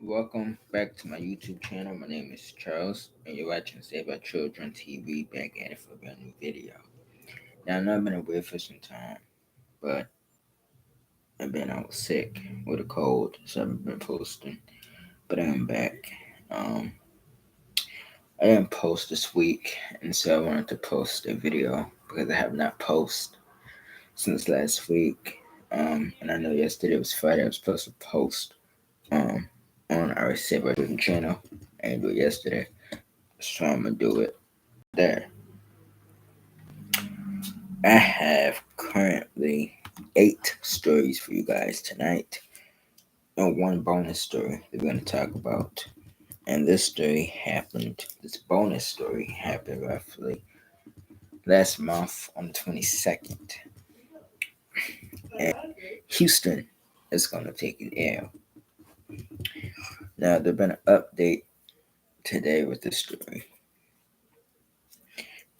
Welcome back to my YouTube channel. My name is Charles, and you're watching Save Our Children TV. Back at it for a brand new video. Now, I know I've been away for some time, but I've been out sick with a cold, so I haven't been posting. But I'm back. Um, I didn't post this week, and so I wanted to post a video because I have not posted since last week. And I know yesterday was Friday. I was supposed to post um, on our Save Our Children channel. I didn't do it yesterday, so I'm gonna do it there. I have currently 8 stories for you guys tonight, and one bonus story that we're going to talk about. And this bonus story happened roughly last month on the 22nd. And Houston is going to take an L. Now, there's been an update today with this story,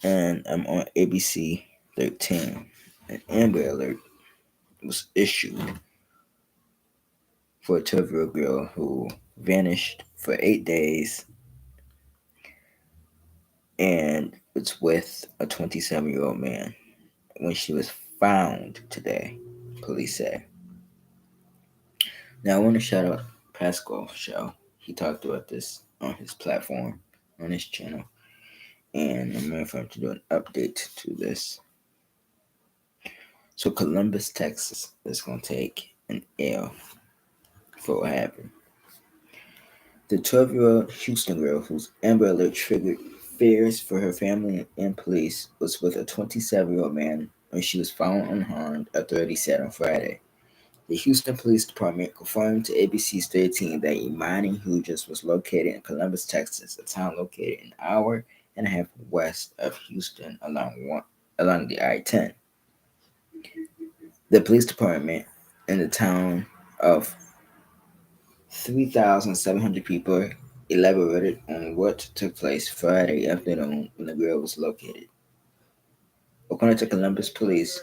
and I'm on ABC 13. An Amber Alert was issued for a 12-year-old girl who vanished for 8 days and was with a 27-year-old man when she was found today, police say. Now, I want to shout out Pascal Show. He talked about this on his platform, on his channel, and I'm waiting for him to do an update to this. So, Columbus, Texas is going to take an L for what happened. The 12-year-old Houston girl, whose Amber Alert triggered fears for her family and police, was with a 27-year-old man when she was found unharmed, authorities said on Friday. The Houston Police Department confirmed to ABC's 13 that Imani Hughes was located in Columbus, Texas, a town located an hour and a half west of Houston along the I-10. The police department in the town of 3,700 people elaborated on what took place Friday afternoon when the girl was located. According to Columbus police,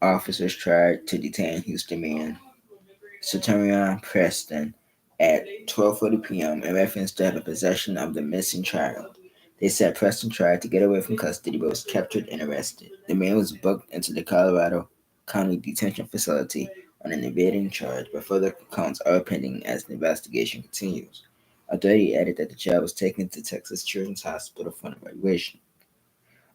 officers tried to detain Houston man Saturion Preston at 12:40 p.m. in reference to having possession of the missing child. They said Preston tried to get away from custody but was captured and arrested. The man was booked into the Colorado County Detention Facility on an evading charge, but further counts are pending as the investigation continues. Authority added that the child was taken to Texas Children's Hospital for evaluation.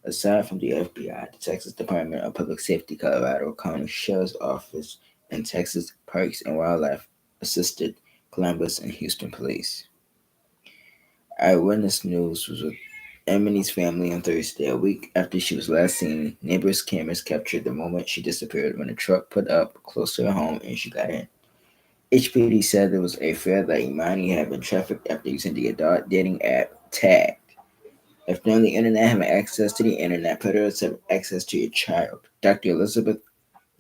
Aside from the FBI, the Texas Department of Public Safety, Colorado County Sheriff's Office, and Texas Parks and Wildlife assisted Columbus and Houston police. Eyewitness News was with Emily's family on Thursday, a week after she was last seen. Neighbors' cameras captured the moment she disappeared when a truck put up close to her home and she got in. HPD said there was a fear that Imani had been trafficked after using the adult dating app Tag. If you're on the internet, having access to the internet, predators have access to your child. Dr. Elizabeth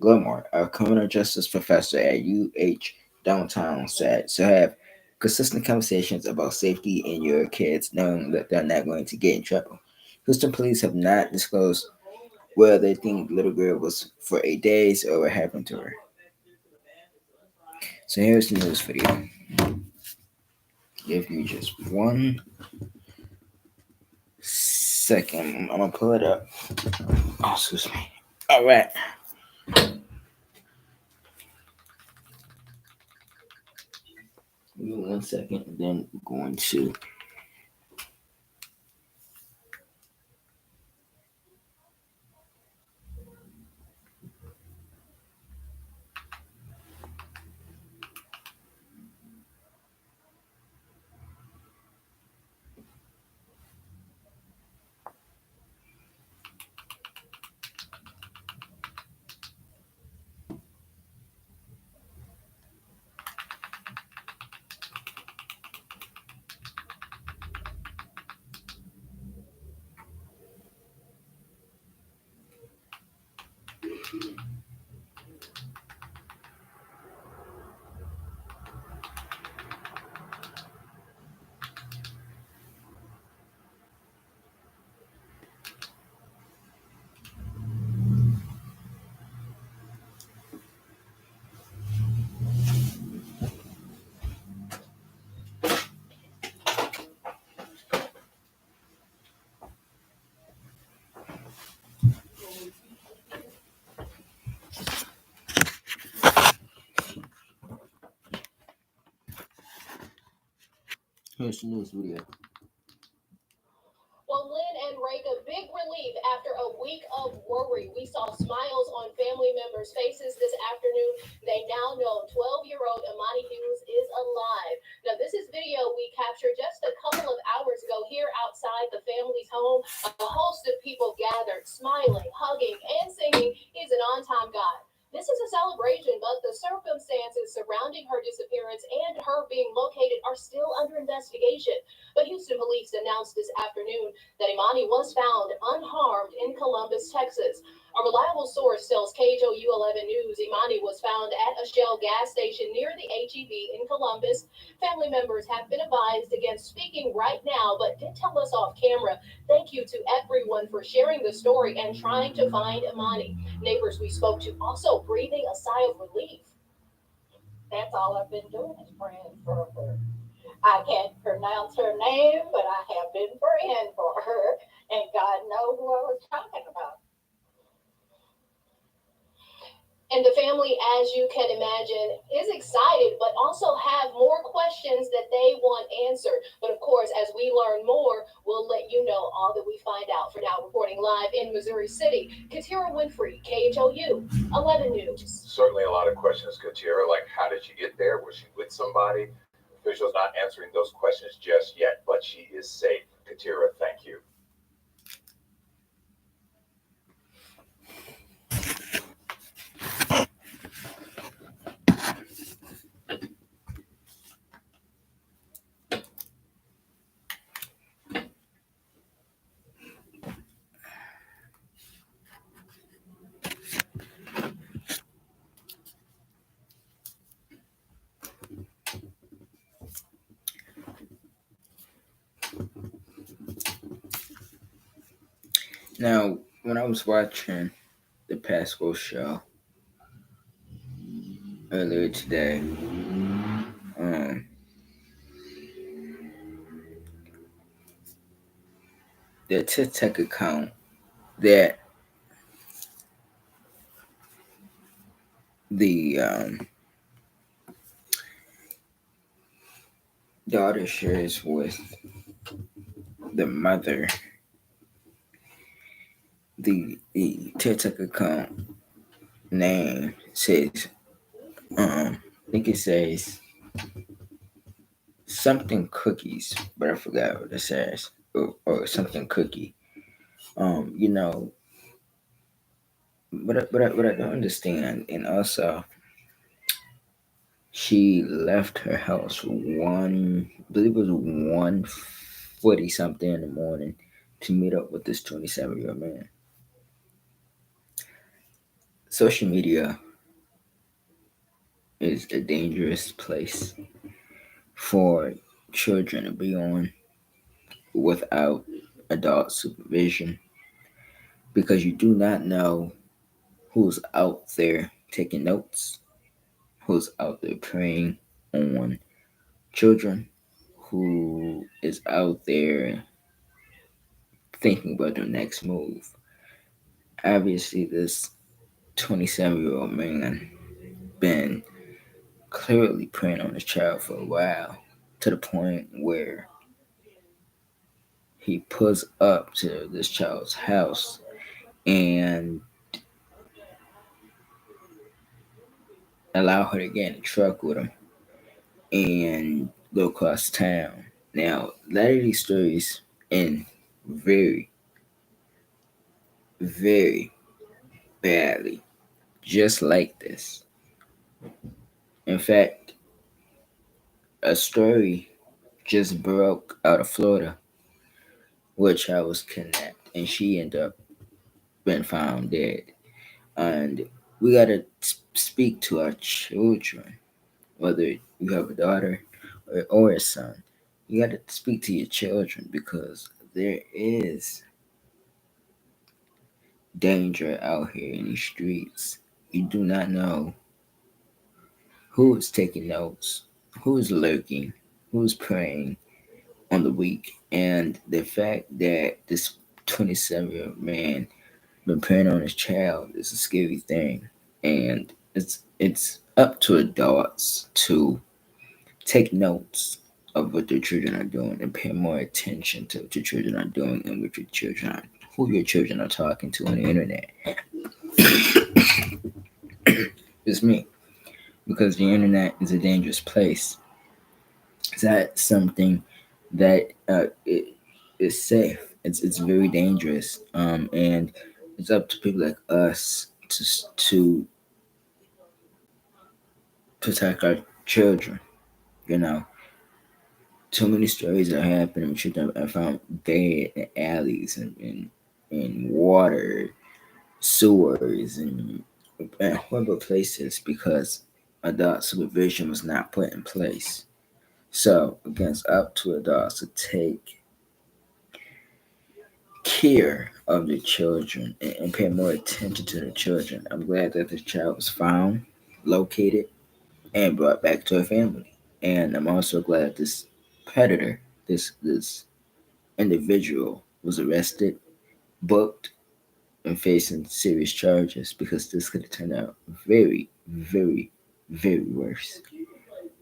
Gilmore, a criminal justice professor at UH Downtown, said, so have consistent conversations about safety in your kids, knowing that they're not going to get in trouble. Houston police have not disclosed where they think the little girl was for 8 days or what happened to her. So here's the news video. Give you just 1 second. I'm gonna pull it up. Oh, excuse me. All right. Give me 1 second, and then we're going to. Here's the news video. Well, Lynn and Reka, big relief after a week of worry. We saw smiles on family members' faces this afternoon. They now know 12-year-old Imani Hughes is alive. Now, this is video we captured just a couple of hours ago here outside the family's home. A host of people gathered, smiling, hugging, and singing, "He's an on-time God." This is a celebration, but the circumstances surrounding her disappearance and her being located are still under investigation. But Houston police announced this afternoon that Imani was found unharmed in Columbus, Texas. A reliable source tells KHOU 11 News Imani was found at a Shell gas station near the HEB in Columbus. Family members have been advised against speaking right now, but did tell us off camera. Thank you to everyone for sharing the story and trying to find Imani. Neighbors we spoke to also breathing a sigh of relief. That's all I've been doing is praying for her. I can't pronounce her name, but I have been praying for her, and God knows who I was talking about. And the family, as you can imagine, is excited, but also have more questions that they want answered. But of course, as we learn more, we'll let you know all that we find out. For now, reporting live in Missouri City, Katira Winfrey, KHOU 11 News. Certainly a lot of questions, Katira, like how did she get there? Was she with somebody? Officials not answering those questions just yet, but she is safe. Katira, thank you. Now, when I was watching the Pascal show earlier today, the TikTok account that the daughter shares with the mother, the TikTok account name says, I think it says something cookies, but I forgot what it says, or something cookie. You know, what I don't understand, and also she left her house I believe it was 1:40 something in the morning to meet up with this 27-year-old man. Social media is a dangerous place for children to be on without adult supervision, because you do not know who's out there taking notes, who's out there preying on children, who is out there thinking about their next move. Obviously, this 27-year-old man been clearly preying on his child for a while, to the point where he pulls up to this child's house and allow her to get in the truck with him and go across town. Now, a lot of these stories end very, very badly, just like this. In fact, a story just broke out of Florida where a child was kidnapped and she ended up being found dead. And we gotta speak to our children, whether you have a daughter or a son. You gotta speak to your children, because there is danger out here in these streets. You do not know who is taking notes, who is lurking, who is preying on the weak. And the fact that this 27-year-old man been preying on his child is a scary thing. And it's up to adults to take notes of what their children are doing and pay more attention to what your children are doing and what your children are, who your children are talking to on the internet. It's me. Because the internet is a dangerous place. It's not something that it is safe. It's very dangerous. And it's up to people like us to protect our children. You know, too many stories are happening with children are found dead in alleys and in water, sewers, and horrible places because adult supervision was not put in place. So, again, it's up to adults to take care of the children and pay more attention to the children. I'm glad that the child was found, located, and brought back to a family. And I'm also glad this predator, this individual, was arrested, booked, and facing serious charges because this could have turned out very, very, very worse.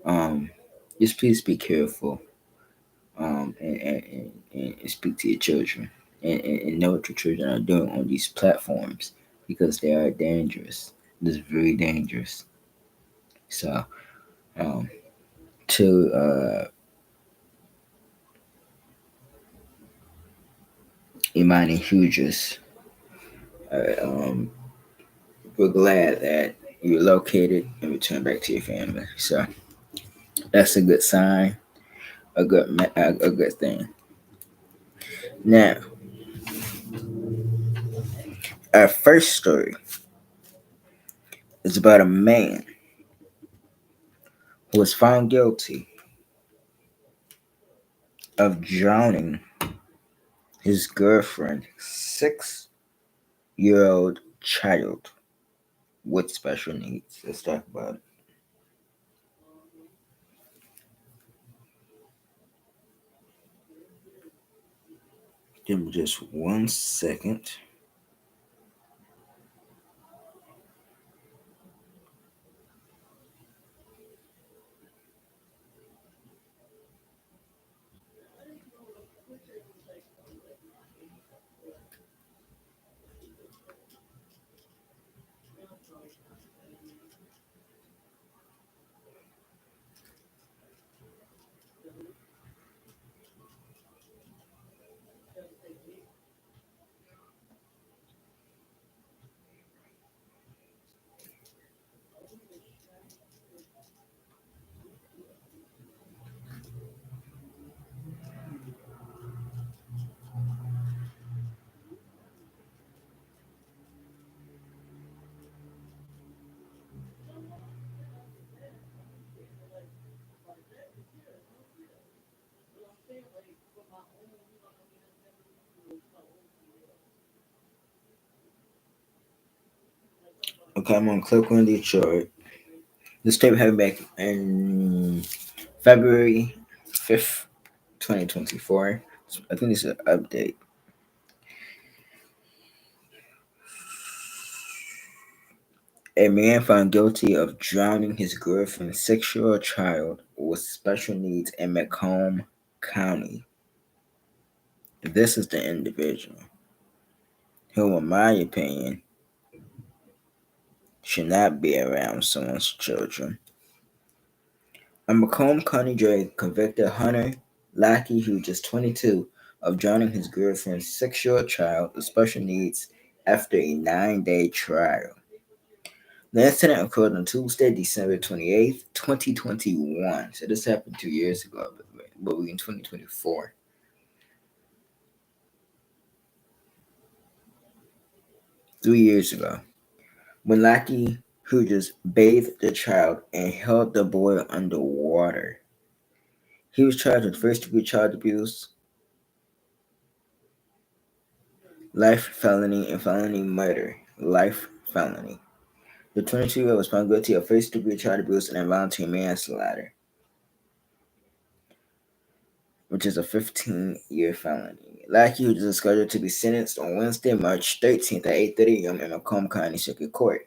Um, just please be careful, and speak to your children and know what your children are doing on these platforms because they are dangerous. It's very dangerous. So, um, to Imani Hughes, uh, um, we're glad that you're located and returned back to your family. So that's a good sign, a good thing. Now, our first story is about a man who was found guilty of drowning his girlfriend, 6-year old child with special needs. Let's talk about it. Give me just 1 second. Okay, I'm gonna click on Detroit. This tape happened back in February 5th, 2024. I think this is an update. A man found guilty of drowning his girlfriend's 6-year-old child with special needs in Macomb County. This is the individual who, in my opinion, should not be around someone's children. A Macomb County jury convicted Hunter Lackey, who just 22, of drowning his girlfriend's 6-year-old child with special needs after a 9-day trial. The incident occurred on Tuesday, December 28th, 2021. So this happened 2 years ago, but we're in 2024. 3 years ago, when Lackey, who just bathed the child and held the boy underwater, he was charged with first-degree child abuse, life felony, and felony murder. Life felony. The 22-year-old was found guilty of first-degree child abuse and involuntary manslaughter, which is a 15-year felony. Lackey was scheduled to be sentenced on Wednesday, March 13th at 8:30 a.m. in Macomb County Circuit Court.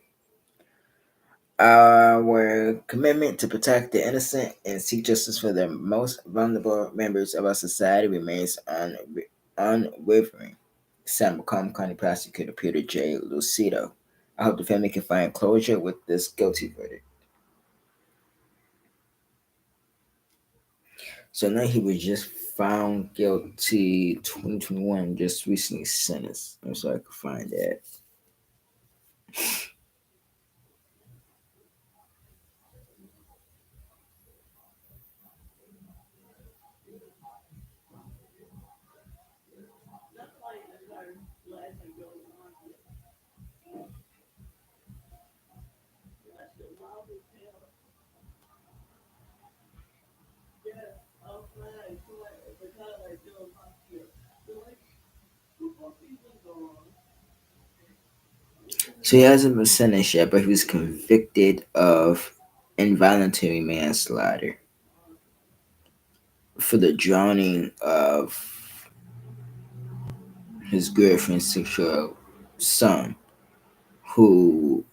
Our commitment to protect the innocent and seek justice for the most vulnerable members of our society remains unwavering. San Macomb County Prosecutor Peter J. Lucido. I hope the family can find closure with this guilty verdict. So now he was just found guilty 2021, just recently sentenced. I'm sorry I could find that. So he hasn't been sentenced yet, but he was convicted of involuntary manslaughter for the drowning of his girlfriend's 6-year-old son who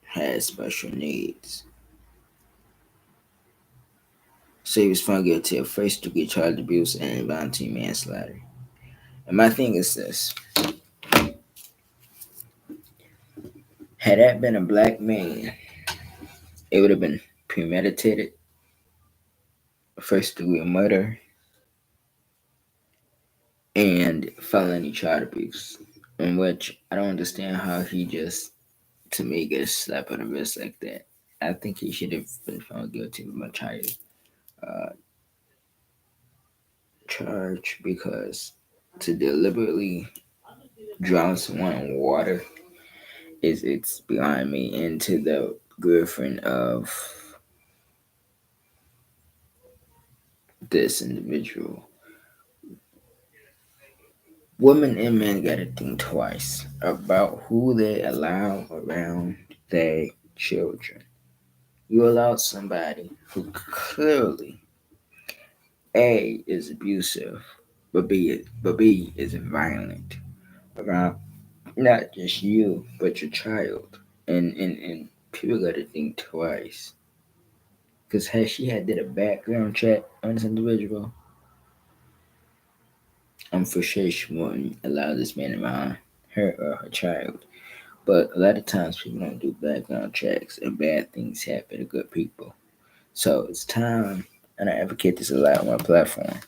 has special needs. So he was found guilty of first degree child abuse and involuntary manslaughter. And my thing is this: had that been a black man, it would have been premeditated, first degree murder, and felony child abuse. In which I don't understand how he just, to me, gets slapped on the wrist like that. I think he should have been found guilty of a much higher uh, charge, because to deliberately drown someone in water is, it's beyond me. And to the girlfriend of this individual, women and men gotta think twice about who they allow around their children. You allow somebody who clearly A is abusive, but B is violent around not just you but your child. And people gotta think twice. Cause had she had did a background check on this individual, I'm for sure she wouldn't allow this man around her or her child. But a lot of times people don't do background checks and bad things happen to good people. So it's time, and I advocate this a lot on my platform.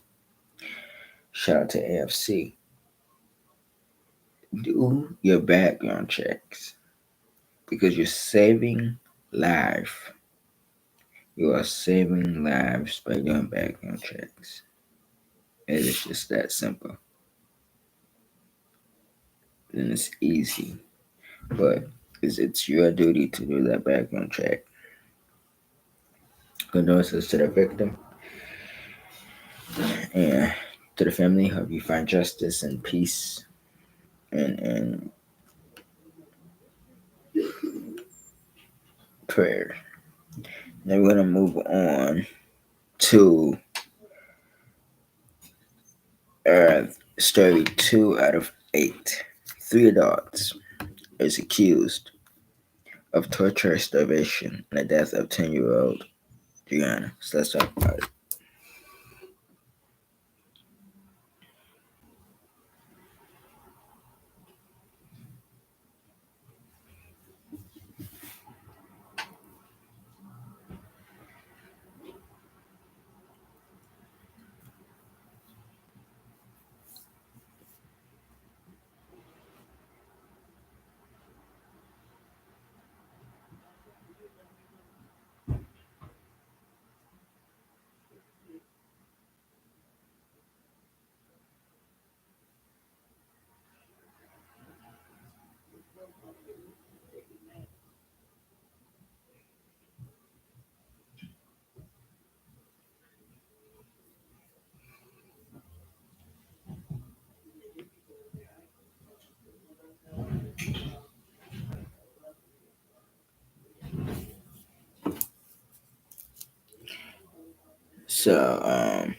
Shout out to AFC. Do your background checks because you're saving life. You are saving lives by doing background checks. It is just that simple. And it's easy. But it's your duty to do that background check. Condolences to the victim and to the family. Hope you find justice and peace and prayer. Now we're gonna move on to story 2 out of 8. 3 adults is accused of torture, starvation, and the death of 10-year-old Gianna. So let's talk about it. So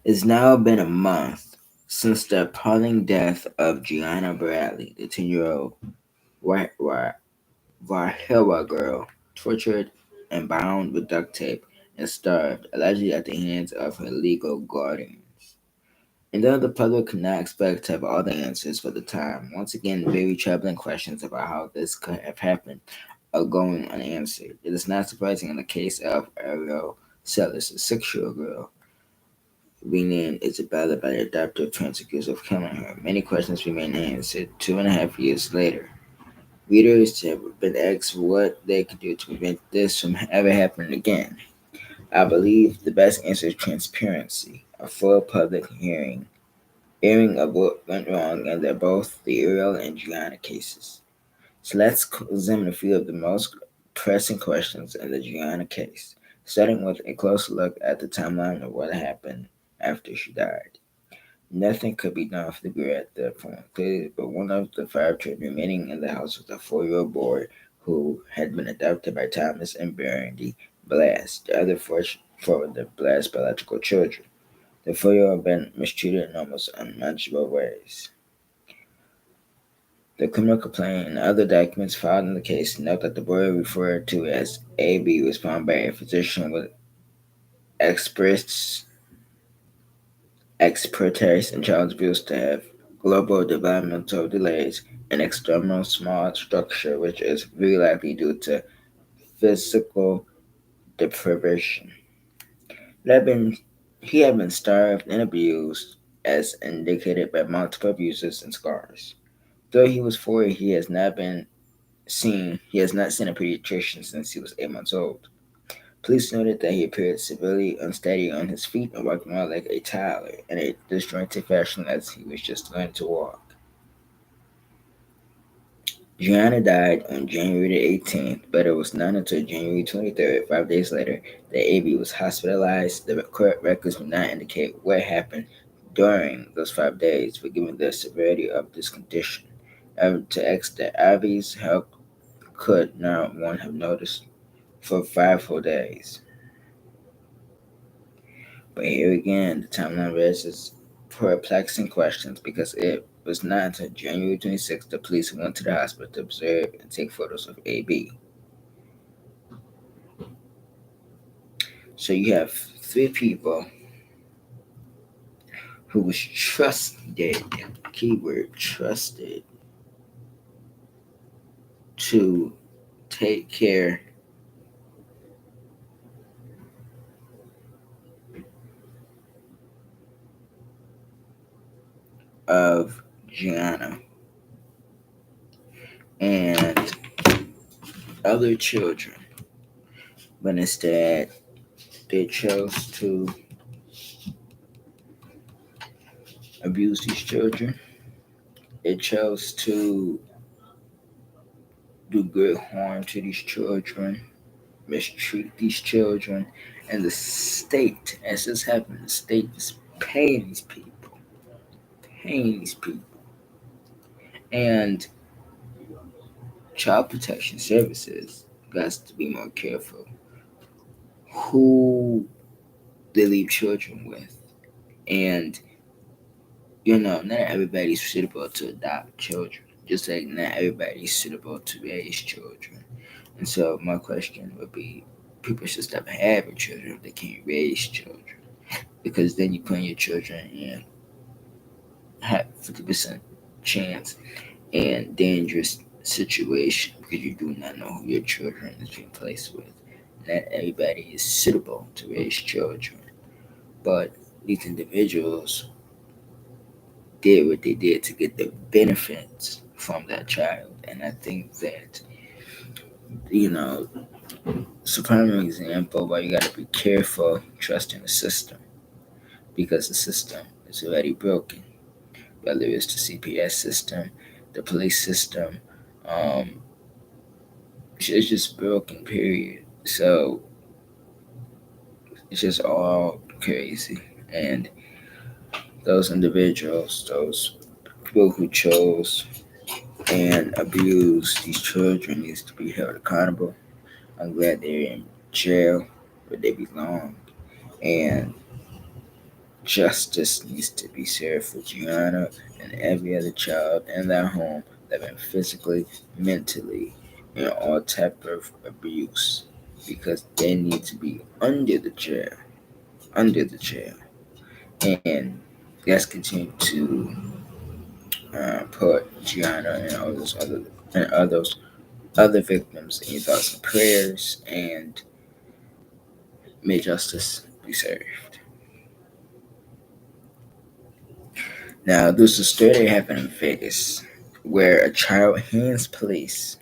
it's now been a month Since the appalling death of Gianna Bradley, the 10-year-old Warhewa girl, tortured and bound with duct tape and starved, allegedly at the hands of her legal guardians. And though the public could not expect to have all the answers for the time, once again, very troubling questions about how this could have happened are going unanswered. It is not surprising in the case of Ariel Sellers, a 6-year-old girl renamed Isabella by the adoptive parents accused of killing her. Many questions remain unanswered 2.5 years later. Readers have been asked what they could do to prevent this from ever happening again. I believe the best answer is transparency, a full public airing of what went wrong in both the Ariel and Gianna cases. So let's examine a few of the most pressing questions in the Gianna case, starting with a close look at the timeline of what happened after she died. Nothing could be done for the girl at that point, clearly, but one of the 5 children remaining in the house was a 4-year-old boy who had been adopted by Thomas and Brandy Blast. The other four were the Blast biological children. The 4-year-old had been mistreated in almost unmanageable ways. The criminal complaint and other documents filed in the case note that the boy referred to as AB was found by a physician with express expertise in child abuse to have global developmental delays and external small structure, which is very likely due to physical deprivation. He had been, he had been starved and abused, as indicated by multiple bruises and scars. Though he was 4, he has not seen a pediatrician since he was 8 months old. Police noted that he appeared severely unsteady on his feet and walked around like a toddler in a disjointed fashion as he was just learning to walk. Gianna died on January 18th, but it was not until January 23rd, 5 days later, that AB was hospitalized. The court records do not indicate what happened during those 5 days, but given the severity of this condition, to X that Ivy's health could not one have noticed for 5 full days. But here again, the timeline raises perplexing questions because it was not until January 26th the police went to the hospital to observe and take photos of AB. So you have 3 people who was trusted, keyword trusted, to take care of Gianna and other children, but instead they chose to abuse these children. They chose to do great harm to these children, mistreat these children, and the state, as this happened, the state is paying these people, and child protection services got to be more careful who they leave children with, and not everybody's suitable to adopt children, just like not everybody's suitable to raise children. And so my question would be, people should stop having children if they can't raise children, because then you put your children in have 50% chance in dangerous situation because you do not know who your children is being placed with. Not everybody is suitable to raise children, but these individuals did what they did to get the benefits from that child. And I think that, supreme example why you gotta be careful trusting the system because the system is already broken, whether it's the CPS system, the police system, um, it's just broken, period. So it's just all crazy. And those individuals, those people who chose and abused these children needs to be held accountable. I'm glad they're in jail where they belong. And justice needs to be served for Gianna and every other child in that home that been physically, mentally, and all type of abuse, because they need to be under the jail, and let's continue to put Gianna and all those other victims in your thoughts and prayers, and may justice be served. Now, there's a story that happened in Vegas where a child hands police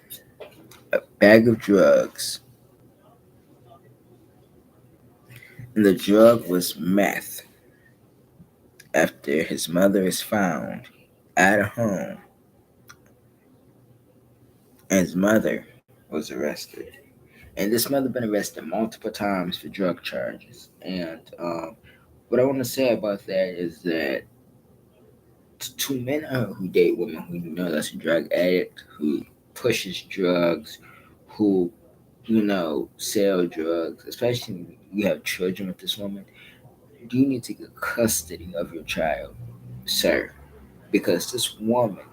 a bag of drugs, and the drug was meth. After his mother is found at a home, and his mother was arrested. And this mother been arrested multiple times for drug charges. And what I want to say about that is that to men who date women who you know that's a drug addict, who pushes drugs, who sell drugs, especially when you have children with this woman, you need to get custody of your child, sir, because this woman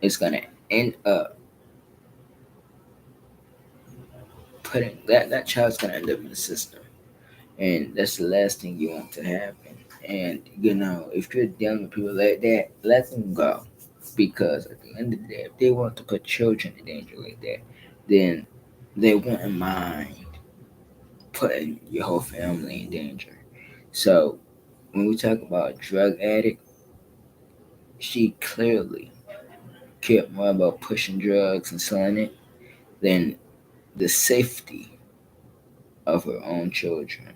is gonna end up putting that child's gonna end up in the system, and that's the last thing you want to happen. And if you're dealing with people like that, let them go, because at the end of the day, if they want to put children in danger like that, then they wouldn't mind putting your whole family in danger. So when we talk about a drug addict, she clearly cared more about pushing drugs and selling it than the safety of her own children.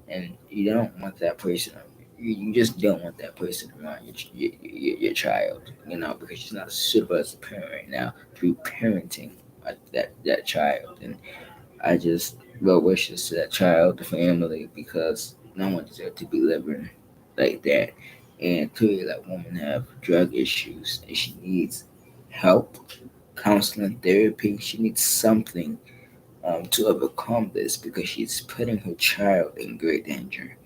And you don't want that person. You just don't want that person around your child, because she's not suitable as a parent right now to be parenting that child. And I just well wishes to that child, the family, because no one deserves to be living like that. And clearly, that woman have drug issues, and she needs help, counseling, therapy. She needs something to overcome this, because she's putting her child in great danger,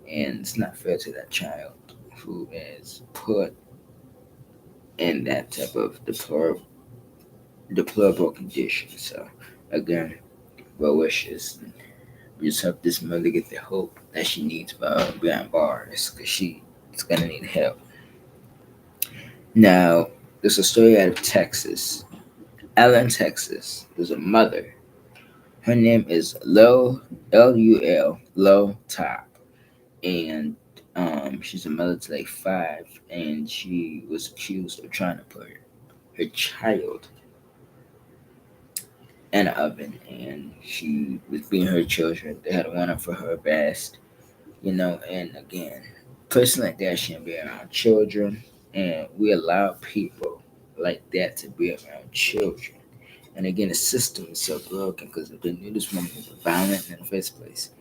and it's not fair to that child who is put in that type of deplorable condition. So, again, well wishes. We just hope this mother get the hope that she needs behind bars, because she's gonna need help. Now, there's a story out of Texas. Allen, Texas. There's a mother. Her name is Lul Low Top, and she's a mother to like five, and she was accused of trying to put her child in an oven, and she was beating her children. They had one up for her best, and again, person like that shouldn't be around children, and we allow people like that to be around children. And again, the system is so broken, because if they knew this woman was violent in the first place,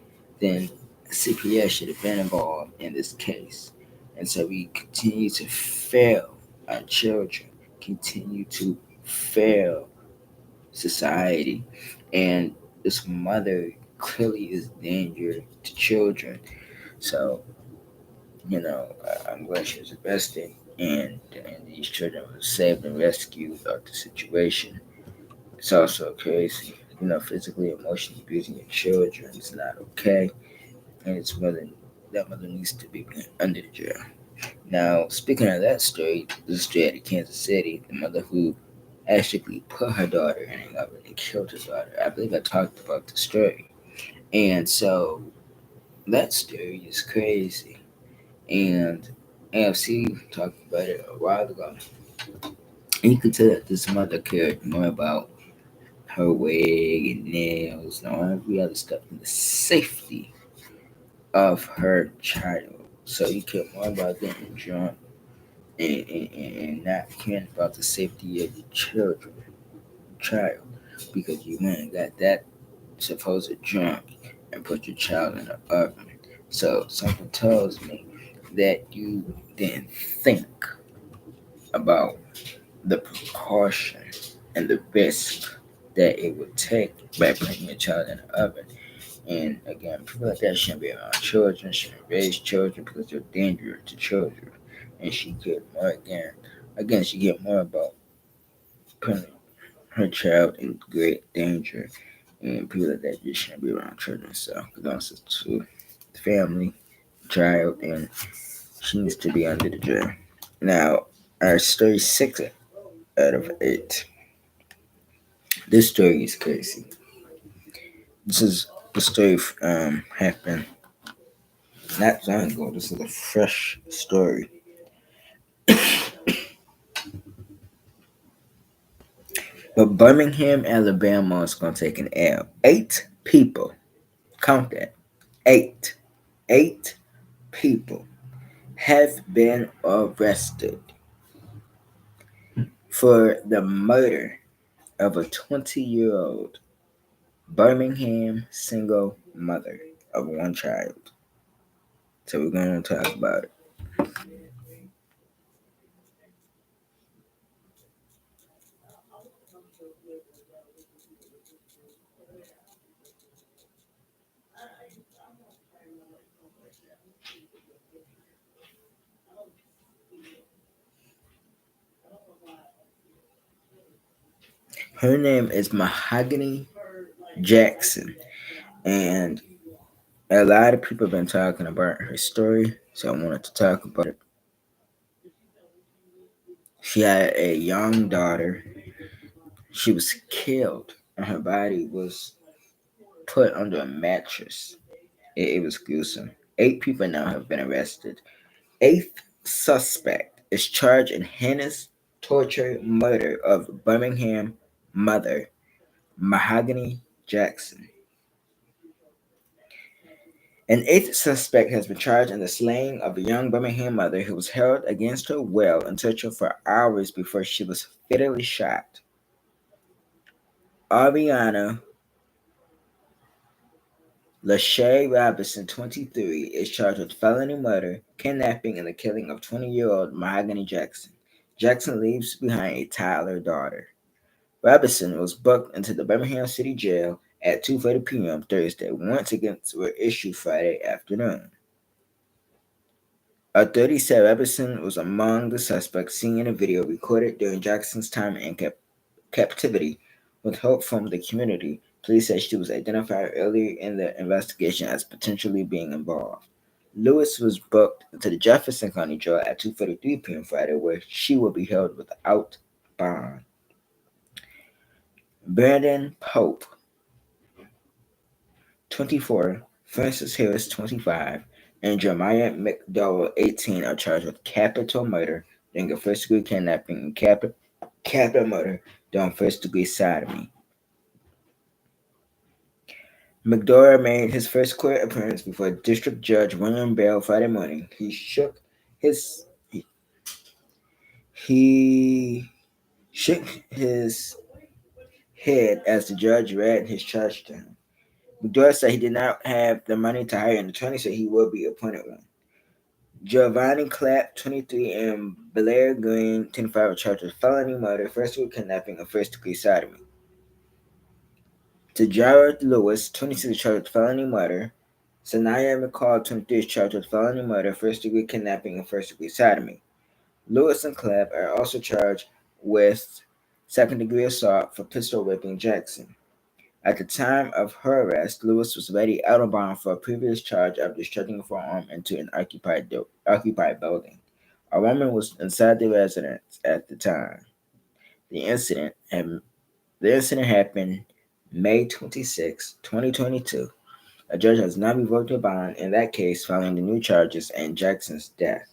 then CPS should have been involved in this case. And so we continue to fail our children, continue to fail society, and this mother clearly is danger to children. So I'm glad she was arrested, and these children were saved and rescued out of the situation. It's also crazy, physically, emotionally abusing your children is not okay, and that mother needs to be under the jail. Now, speaking of that story, the story out of Kansas City, the mother who actually put her daughter in an oven and killed her daughter. I believe I talked about the story, and so that story is crazy. And AFC talked about it a while ago, and you could tell that this mother cared more about her wig and nails and all every other stuff than the safety of her child. So you care more about getting drunk, and not caring about the safety of your child, because you went and got that supposed drunk and put your child in the oven. So something tells me that you didn't think about the precaution and the risk that it would take by putting your child in the oven. And again, people like that shouldn't be around children, shouldn't raise children because they're dangerous to children. And she get more again, she get more about putting her child in great danger. And people like that just shouldn't be around children. So condolences to the family, child, and she needs to be under the jail. Now, our story 6 out of 8. This story is crazy. This is the story happened not long ago. This is a fresh story. But Birmingham, Alabama is going to take an L. 8 people, count that, 8, 8 people have been arrested for the murder of a 20-year-old Birmingham single mother of one child. So we're going to talk about it. Her name is Mahogany Jackson, and a lot of people have been talking about her story, so I wanted to talk about it. She had a young daughter. She was killed, and her body was put under a mattress. It was gruesome. 8 people now have been arrested. Eighth suspect is charged in heinous torture murder of Birmingham mother Mahogany Jackson. An eighth suspect has been charged in the slaying of a young Birmingham mother who was held against her will and tortured for hours before she was fatally shot. Ariana Lachey Robinson, 23, is charged with felony murder, kidnapping, and the killing of 20-year-old Mahogany Jackson. Jackson leaves behind a toddler daughter. Robinson was booked into the Birmingham City Jail at 2:30 p.m. Thursday. Warrants against were issued Friday afternoon. Authorities said Robinson was among the suspects seen in a video recorded during Jackson's time in captivity. With help from the community, police said she was identified earlier in the investigation as potentially being involved. Lewis was booked to the Jefferson County Jail at 2:43 p.m. Friday, where she will be held without bond. Brandon Pope, 24, Francis Harris, 25, and Jeremiah McDowell, 18, are charged with capital murder during a first-degree kidnapping and capital murder during first-degree sodomy. McDowell made his first court appearance before District Judge William Bell Friday morning. His he shook his head as the judge read his charge to him. McDowell said he did not have the money to hire an attorney, so he will be appointed one. Giovanni Clapp, 23, and Blair Green, 25, were charged with felony murder, first-degree kidnapping, and first-degree sodomy. To Jared Lewis, 26, is charged with felony murder. Sanaya McCall, 23, is charged with felony murder, first-degree kidnapping, and first-degree sodomy. Lewis and Clapp are also charged with second-degree assault for pistol whipping Jackson. At the time of her arrest, Lewis was already out of bond for a previous charge of discharging a firearm into an occupied building. A woman was inside the residence at the time. The incident happened May 26, 2022. A judge has now revoked her bond in that case following the new charges and Jackson's death.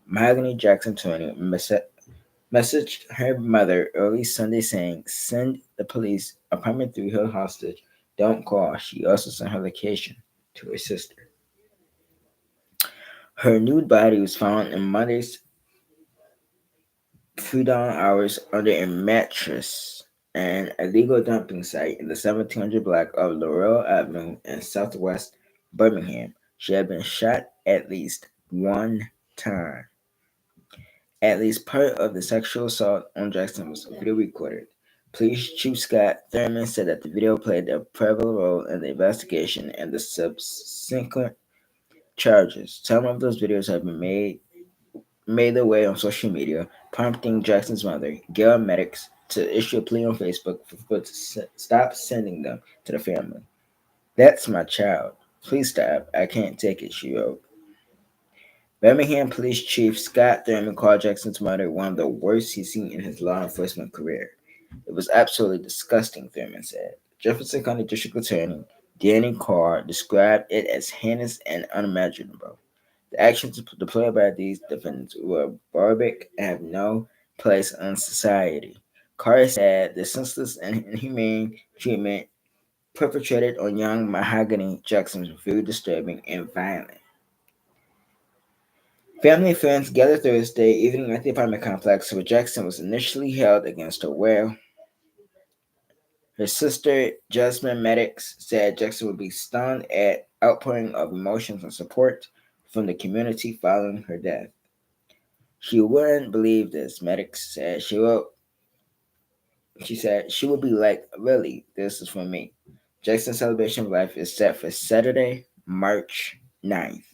Mahogany Jackson, 20, messaged her mother early Sunday saying, "Send the police, apartment 3, Hill hostage. Don't call." She also sent her location to her sister. Her nude body was found in Monday's pre-dawn hours under a mattress and a legal dumping site in the 1700 block of Laurel Avenue in southwest Birmingham. She had been shot at least one time. At least part of the sexual assault on Jackson was video recorded. Police Chief Scott Thurman said that the video played a pivotal role in the investigation and the subsequent charges. Some of those videos have been made their way on social media, prompting Jackson's mother, Gail Maddox, to issue a plea on Facebook for to stop sending them to the family. That's my child. Please stop. I can't take it, she wrote. Birmingham Police Chief Scott Thurman called Jackson's murder one of the worst he's seen in his law enforcement career. It was absolutely disgusting, Thurman said. Jefferson County District Attorney Danny Carr described it as heinous and unimaginable. The actions deployed by these defendants were barbaric and have no place in society. Carr said the senseless and inhumane treatment perpetrated on young Mahogany Jackson was very disturbing and violent. Family and friends gathered Thursday evening at the apartment complex where Jackson was initially held against her will. Her sister, Jasmine Maddox, said Jackson would be stunned at outpouring of emotions and support from the community following her death. She wouldn't believe this, Maddox said. She said she would be like, really, this is for me. Jackson's celebration of life is set for Saturday, March 9th.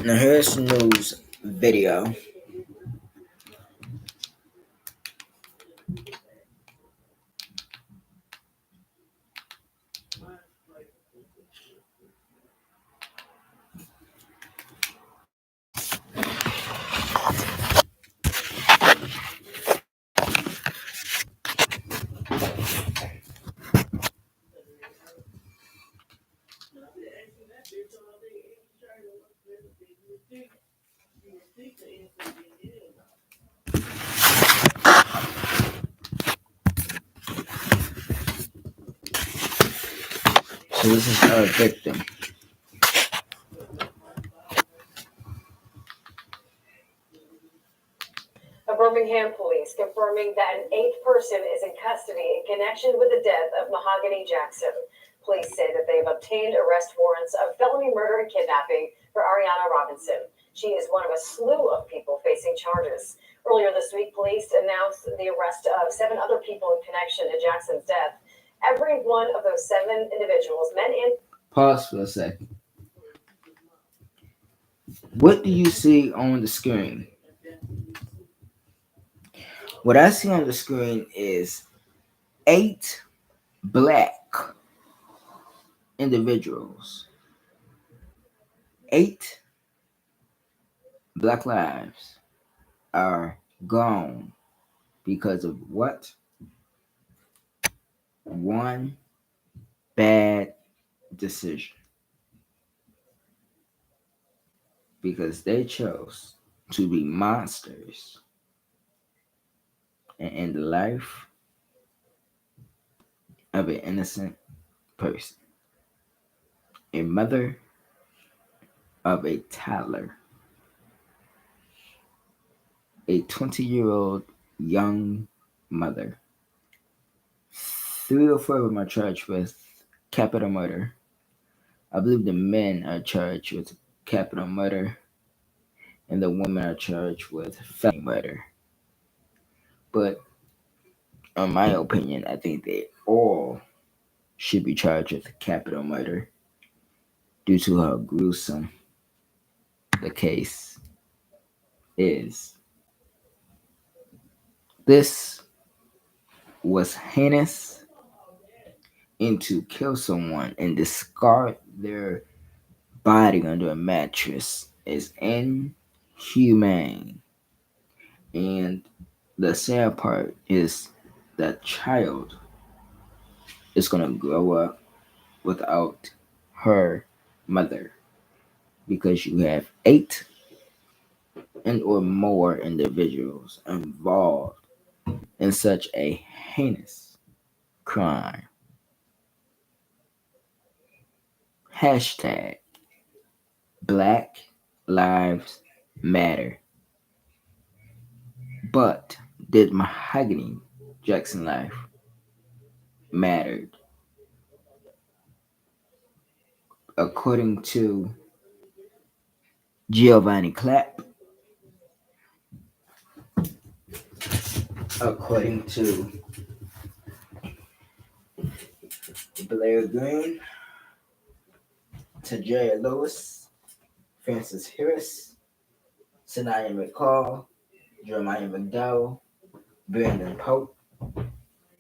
Now here's news video. So this is our victim. Birmingham police confirming that an eighth person is in custody in connection with the death of Mahogany Jackson. Police say that they have obtained arrest warrants of felony murder and kidnapping for Ariana Robinson. She is one of a slew of people facing charges. Earlier this week, police announced the arrest of 7 other people in connection to Jackson's death. Every one of those 7 individuals, men and... Pause for a second. What do you see on the screen? What I see on the screen is 8 black individuals. 8 black lives are gone because of what? One bad decision. Because they chose to be monsters and end the life of an innocent person. A mother of a toddler. A 20-year-old young mother. 3 or 4 of them are charged with capital murder. I believe the men are charged with capital murder and the women are charged with felony murder. But in my opinion, I think they all should be charged with capital murder due to how gruesome the case is. This was heinous, and to kill someone and discard their body under a mattress is inhumane. And the sad part is that child is going to grow up without her mother because you have 8 and or more individuals involved in such a heinous crime. Hashtag Black Lives Matter. But did Mahogany Jackson life mattered? According to Giovanni Clapp, according to Blair Green, Tajaya Lewis, Francis Harris, Sanaya McCall, Jeremiah McDowell, Brandon Pope,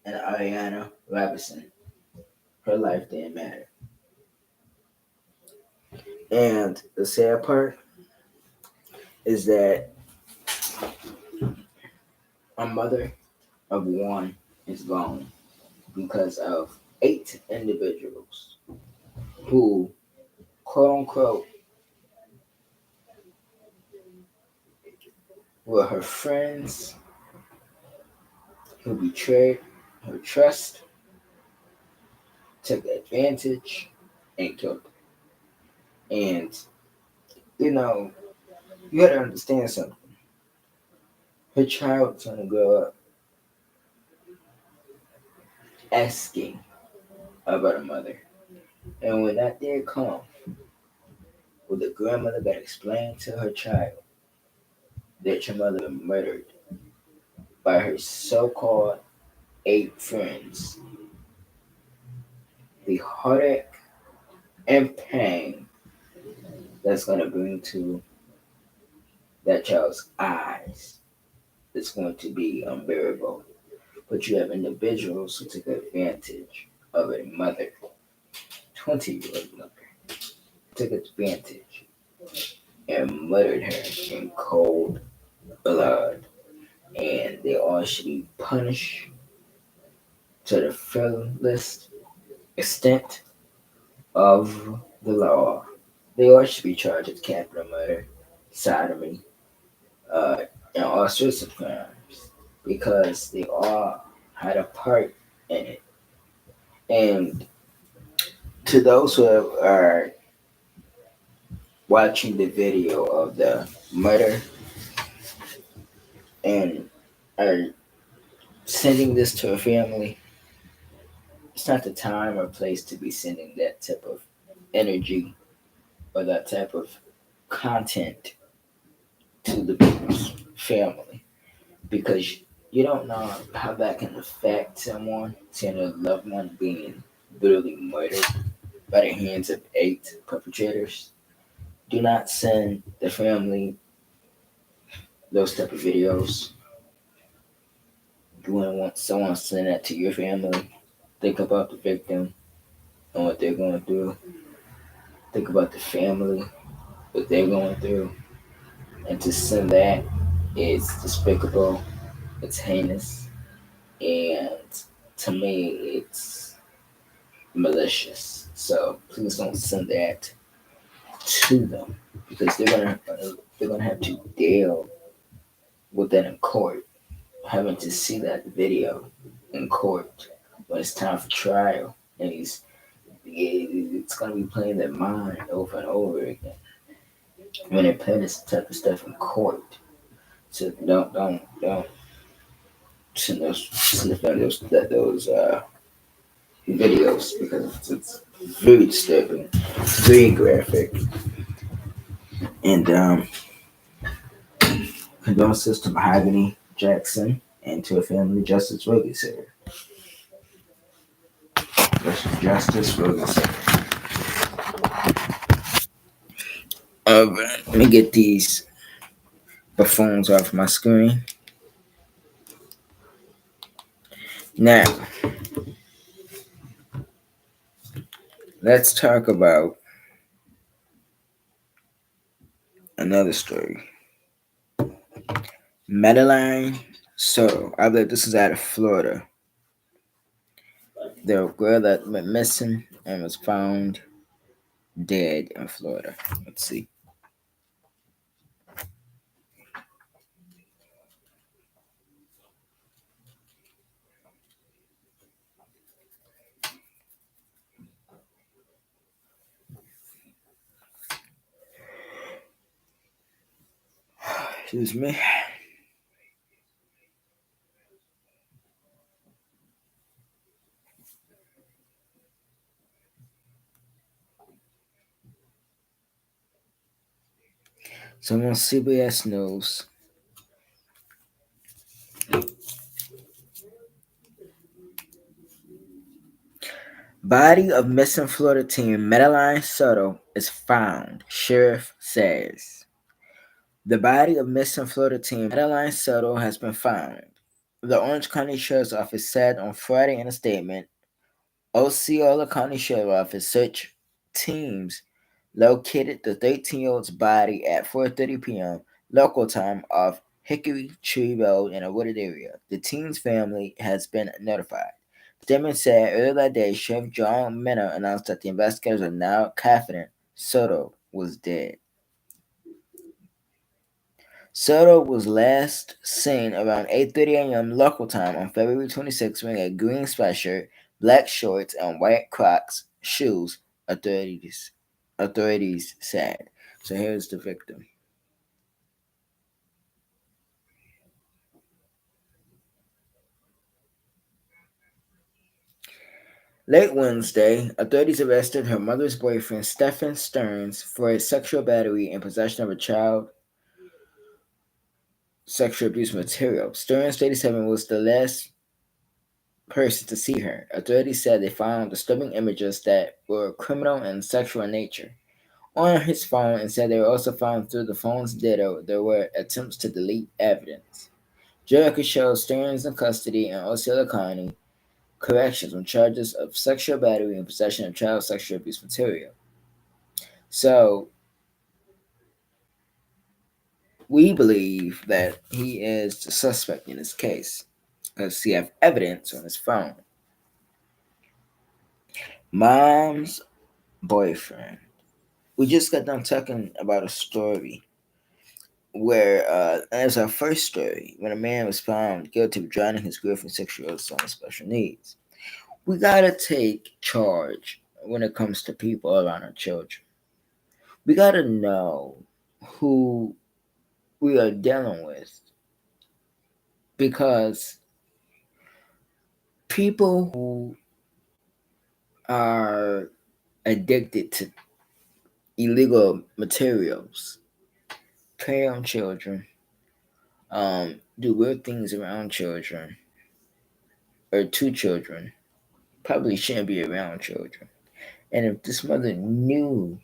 and Ariana Robinson. Her life didn't matter. And the sad part is that a mother of one is gone because of 8 individuals who, quote unquote, were her friends who betrayed her trust, took advantage, and killed her. And, you know, you gotta understand something. Her child's gonna grow up asking about a mother. And when that day comes, will the grandmother that explain to her child that your mother was murdered by her so-called 8 friends, the heartache and pain that's gonna bring to that child's eyes is going to be unbearable. But you have individuals who take advantage of a mother, 20-year-old mother, took advantage and murdered her in cold blood. And they all should be punished to the fullest extent of the law. They all should be charged with capital murder, sodomy, and all sorts of crimes because they all had a part in it. And to those who are watching the video of the murder and are sending this to a family, it's not the time or place to be sending that type of energy or that type of content to the people's family because you don't know how that can affect someone, seeing a loved one being brutally murdered by the hands of 8 perpetrators. Do not send the family those type of videos. You wouldn't want someone to send that to your family. Think about the victim and what they're going through. Think about the family, what they're going through. And to send that is despicable, it's heinous, and to me, it's malicious. So please don't send that to them because they're gonna have to deal with that in court, having to see that video in court when it's time for trial, and it's gonna be playing their mind over and over again when they play this type of stuff in court. So don't send those videos because it's very disturbing, it's very graphic, and condolences to Mahogany Jackson and to her family. Justice will get served. Justice will get served. Alright, let me get these buffoons off my screen. Now, let's talk about another story. Madeline Soto. I believe this is out of Florida. The girl that went missing and was found dead in Florida. Let's see. Excuse me. So on CBS News, body of missing Florida teen Madeline Soto is found, sheriff says. The body of missing Florida teen Madeline Soto has been found. The Orange County Sheriff's Office said on Friday in a statement, Osceola County Sheriff's Office search teams located the 13-year-old's body at 4:30 p.m. local time off Hickory Tree Road in a wooded area. The teen's family has been notified. The statement said earlier that day, Sheriff John Mena announced that the investigators are now confident Soto was dead. Soto was last seen around 8:30 a.m. local time on February 26 wearing a green sweatshirt, black shorts, and white Crocs shoes, authorities said. So here's the victim. Late Wednesday, authorities arrested her mother's boyfriend, Stephen Stearns, for a sexual battery and possession of a child sexual abuse material. Stearns, 37, was the last person to see her. Authorities said they found disturbing images that were criminal and sexual in nature on his phone, and said they were also found through the phone's data there were attempts to delete evidence. Jail records show Stearns in custody in Osceola County Corrections on charges of sexual battery and possession of child sexual abuse material. So we believe that he is the suspect in this case because he have evidence on his phone. Mom's boyfriend. We just got done talking about a story where, as our first story, when a man was found guilty of drowning his girlfriend's 6-year-old son with special needs. We gotta take charge when it comes to people around our children. We gotta know who we are dealing with because people who are addicted to illegal materials prey on children, do weird things around children or to children, probably shouldn't be around children. And if this mother knew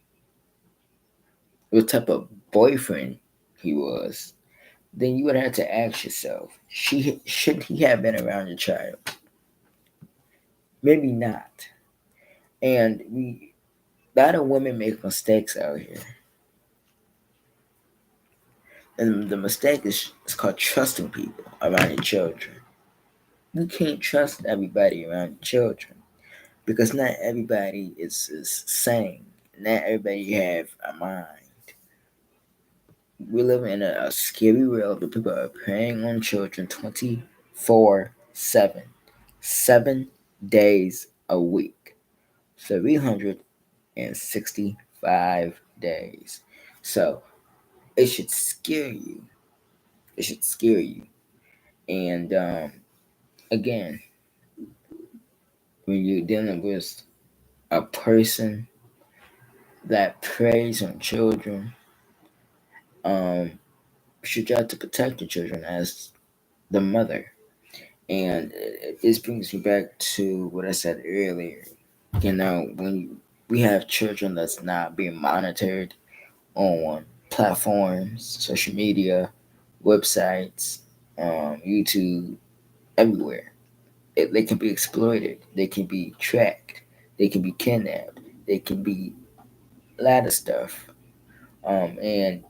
what type of boyfriend he was, then you would have to ask yourself, should he have been around your child? Maybe not. And a lot of women make mistakes out here. And the mistake is called trusting people around your children. You can't trust everybody around your children because not everybody is sane. Not everybody have a mind. We live in a scary world where people are preying on children 24/7, 7 days a week, 365 days. So it should scare you. It should scare you. And again, when you're dealing with a person that preys on children, you should try to protect the children as the mother. And this brings me back to what I said earlier. When we have children that's not being monitored on platforms, social media, websites, YouTube, everywhere, they can be exploited, they can be tracked, they can be kidnapped, they can be a lot of stuff. And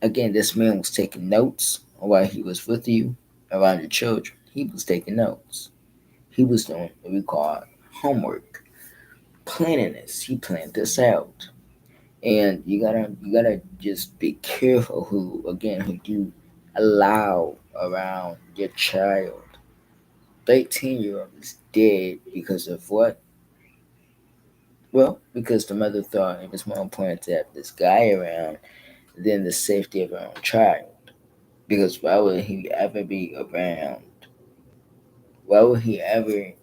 again, this man was taking notes while he was with you around your children. He was taking notes. He was doing what we call homework, planning this. He planned this out, and you gotta just be careful who you allow around your child. 13-year-old is dead because of what? Well, because the mother thought it was more important to have this guy around than the safety of her own child. Because why would he ever be around? Why would he ever?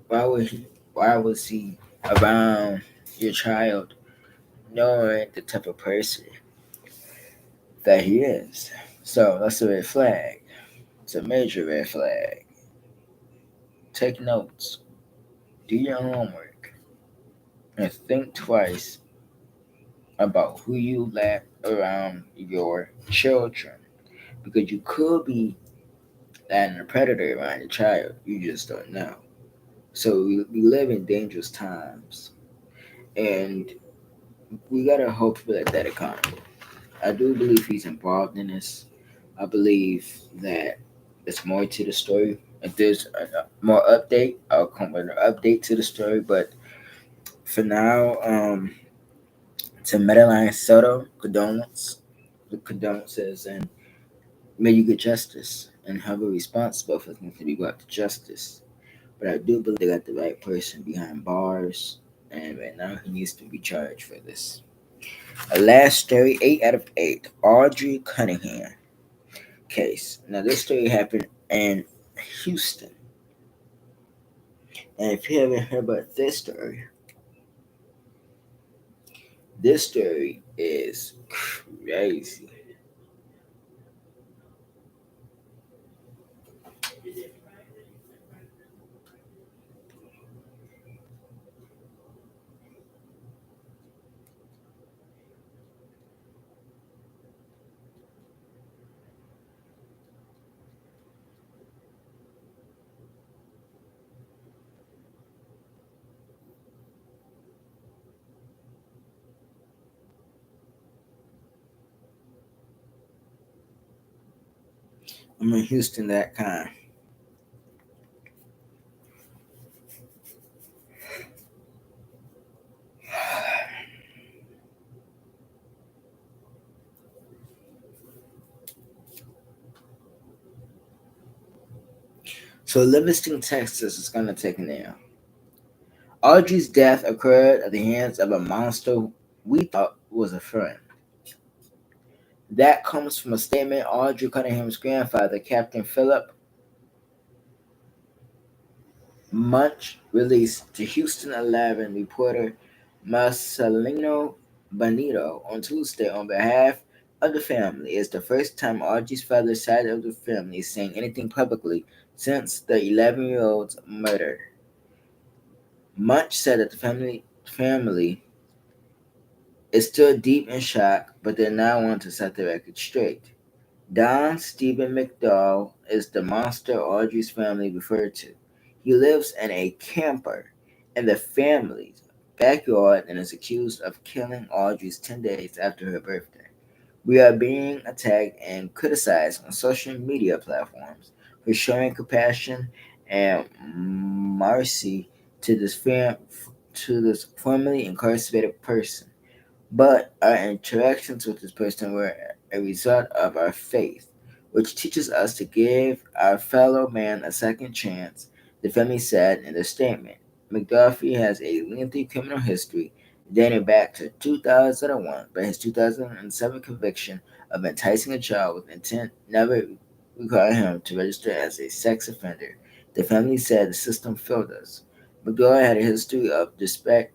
Why would he? Why was he around your child, knowing the type of person that he is. So that's a red flag. It's a major red flag. Take notes, do your homework, and think twice about who you let around your children because you could be letting a predator around your child. You just don't know. So we live in dangerous times, and we gotta hold people like that accountable. I do believe he's involved in this. I believe that there's more to the story. If there's more update, I'll come with an update to the story. But for now, to Madeline Soto, condolences, and may you get justice and have a responsible for things to be brought to justice. But I do believe they got the right person behind bars, and right now he needs to be charged for this. A last story, 8 out of 8. Audrey Cunningham case. Now this story happened in Houston, and if you haven't heard about this story is crazy. I'm in Houston that kind. So Livingston, Texas is gonna take an L. Audrey's death occurred at the hands of a monster we thought was a friend. That comes from a statement Audrey Cunningham's grandfather, Captain Philip Munch, released to Houston 11 reporter Marcelino Bonito on Tuesday on behalf of the family. It's the first time Audrey's father's side of the family is saying anything publicly since the 11-year-old's murder. Munch said that the family is still deep in shock, but they now want to set the record straight. Don Stephen McDowell is the monster Audrey's family referred to. He lives in a camper in the family's backyard and is accused of killing Audrey's 10 days after her birthday. We are being attacked and criticized on social media platforms for showing compassion and mercy to this formerly incarcerated person. But our interactions with this person were a result of our faith, which teaches us to give our fellow man a second chance, the family said in their statement. McDuffie has a lengthy criminal history dating back to 2001, but his 2007 conviction of enticing a child with intent never required him to register as a sex offender. The family said the system failed us. McDowell had a history of disrespect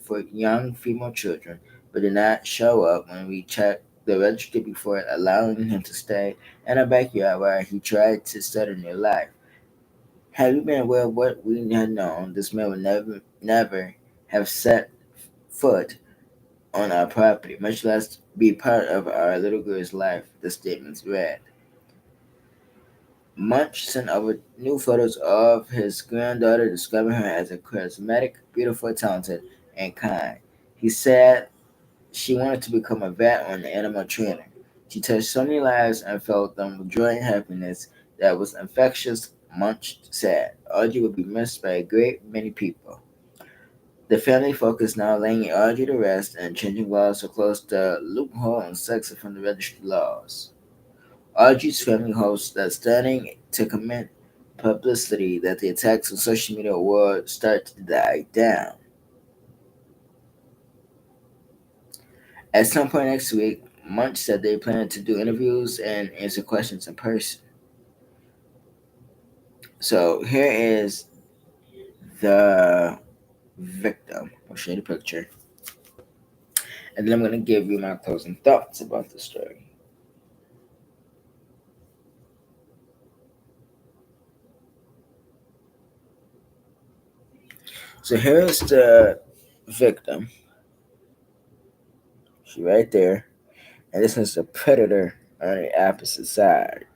for young female children, but did not show up when we checked the registry before allowing him to stay in our backyard where he tried to start a new life. Had we been aware of what we had known, this man would never have set foot on our property, much less be part of our little girl's life, the statements read. Munch sent over new photos of his granddaughter, describing her as a charismatic, beautiful, talented, and kind. He said she wanted to become a vet or an animal trainer. She touched so many lives and felt them with joy and happiness that was infectious, Munch said. Audrey would be missed by a great many people. The family focus now laying Audrey to rest and changing laws to close the loophole in sex offender registry laws. Audrey's family hopes that starting to commit publicity that the attacks on social media will start to die down. At some point next week, Munch said they plan to do interviews and answer questions in person. So here is the victim. I'll show you the picture. and then I'm going to give you my closing thoughts about the story. So here's the victim. She right there, and this is the predator on the opposite side.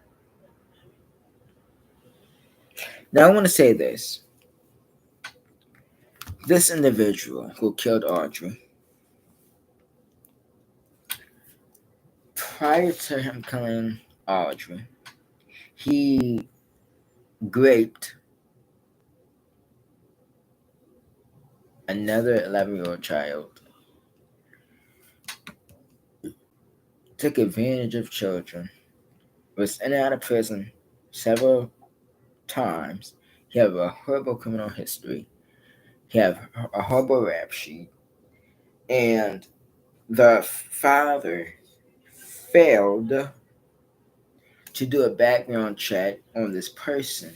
Now I want to say this: this individual who killed Audrey, prior to him killing Audrey, he raped another 11-year-old child, took advantage of children, was in and out of prison several times. He have a horrible criminal history. He have a horrible rap sheet, and the father failed to do a background check on this person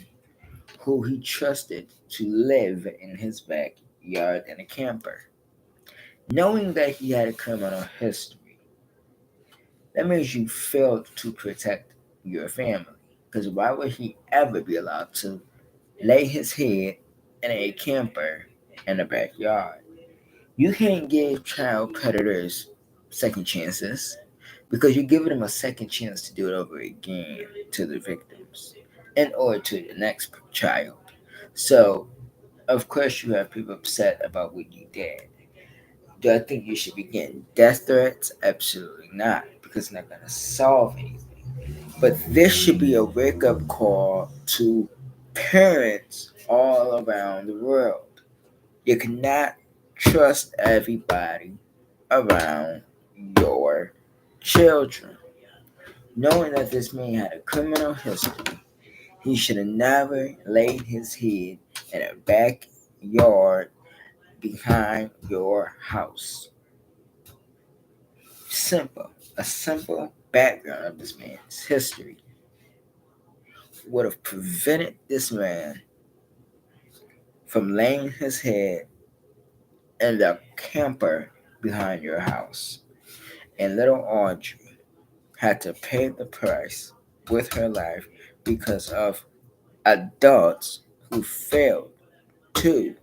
who he trusted to live in his backyard in a camper. Knowing that he had a criminal history, that means you failed to protect your family. Because why would he ever be allowed to lay his head in a camper in the backyard? You can't give child predators second chances because you're giving them a second chance to do it over again to the victims and or to the next child. So, of course, you have people upset about what you did. Do I think you should be getting death threats? Absolutely not, because it's not going to solve anything. But this should be a wake up call to parents all around the world. You cannot trust everybody around your children. Knowing that this man had a criminal history, he should have never laid his head in a backyard behind your house. Simple. A simple background of this man's history would have prevented this man from laying his head in the camper behind your house. And little Audrey had to pay the price with her life because of adults who failed to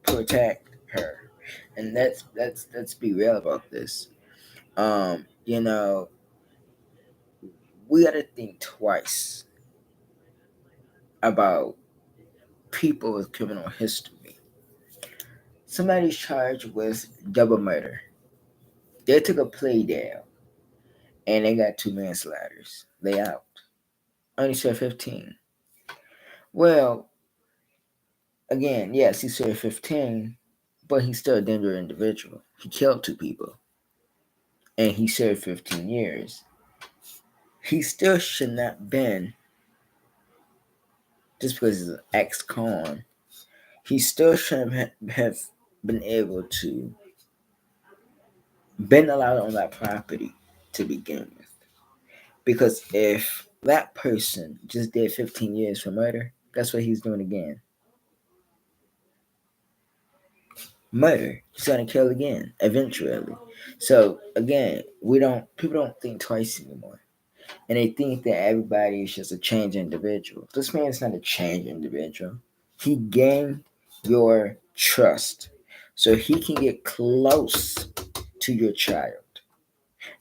protect her. And let's be real about this. You know, we gotta think twice about people with criminal history. Somebody's charged with double murder. They took a plea deal and they got 2 manslaughters. They out. Only served 15. Well, again, yes, he served 15, but he's still a dangerous individual. He killed 2 people and he served 15 years. He still should not been, just because he's an ex-con, he still shouldn't have been able to been allowed on that property to begin with. Because if that person just did 15 years for murder, that's what he's doing again. Murder. He's gonna kill again, eventually. So again, people don't think twice anymore. And they think that everybody is just a changed individual. This man is not a changed individual. He gained your trust. So he can get close to your child.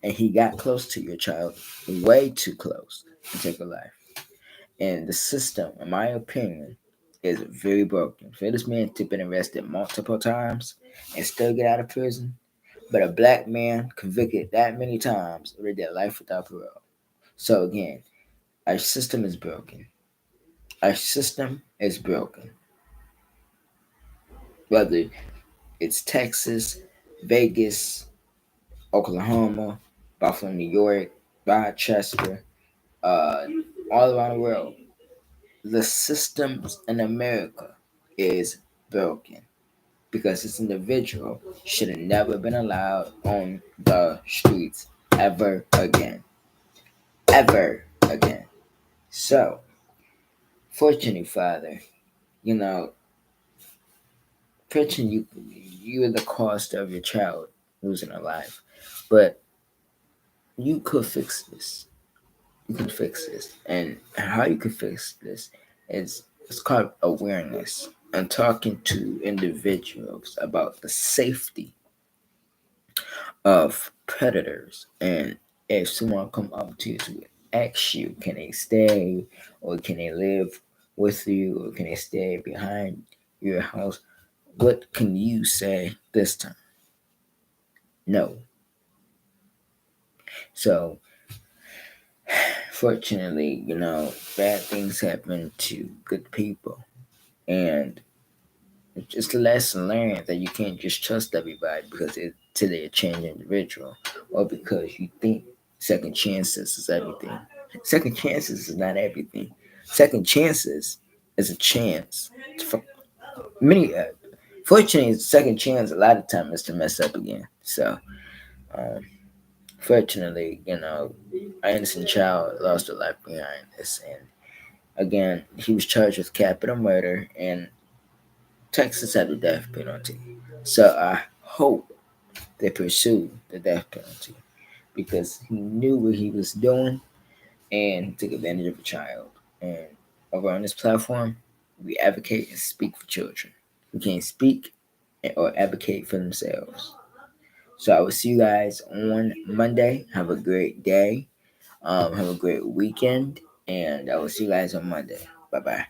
And he got close to your child, way too close to take a life. And the system, in my opinion, is very broken. For this man to been arrested multiple times and still get out of prison, but a black man convicted that many times already did life without parole. So again, our system is broken. Our system is broken. Whether it's Texas, Vegas, Oklahoma, Buffalo, New York, Rochester, uh, all around the world, the systems in America is broken because this individual should have never been allowed on the streets ever again. Ever again. So, fortunately, Father, you know, fortunately, you are the cost of your child losing a life. But you could fix this. You can fix this. And how you can fix this is it's called awareness and talking to individuals about the safety of predators. And if someone come up to you to ask you, can they stay or can they live with you or can they stay behind your house? What can you say this time? No. So fortunately, bad things happen to good people. And it's just a lesson learned that you can't just trust everybody because it's today a changed individual or because you think second chances is everything. Second chances is not everything. Second chances is a chance. For many, fortunately, second chance a lot of time is to mess up again. So, um, fortunately, an innocent child lost a life behind this, and again, he was charged with capital murder, and Texas had the death penalty. So I hope they pursue the death penalty because he knew what he was doing and he took advantage of a child. And over on this platform, we advocate and speak for children who can't speak or advocate for themselves. So I will see you guys on Monday. Have a great day. Have a great weekend. And I will see you guys on Monday. Bye bye.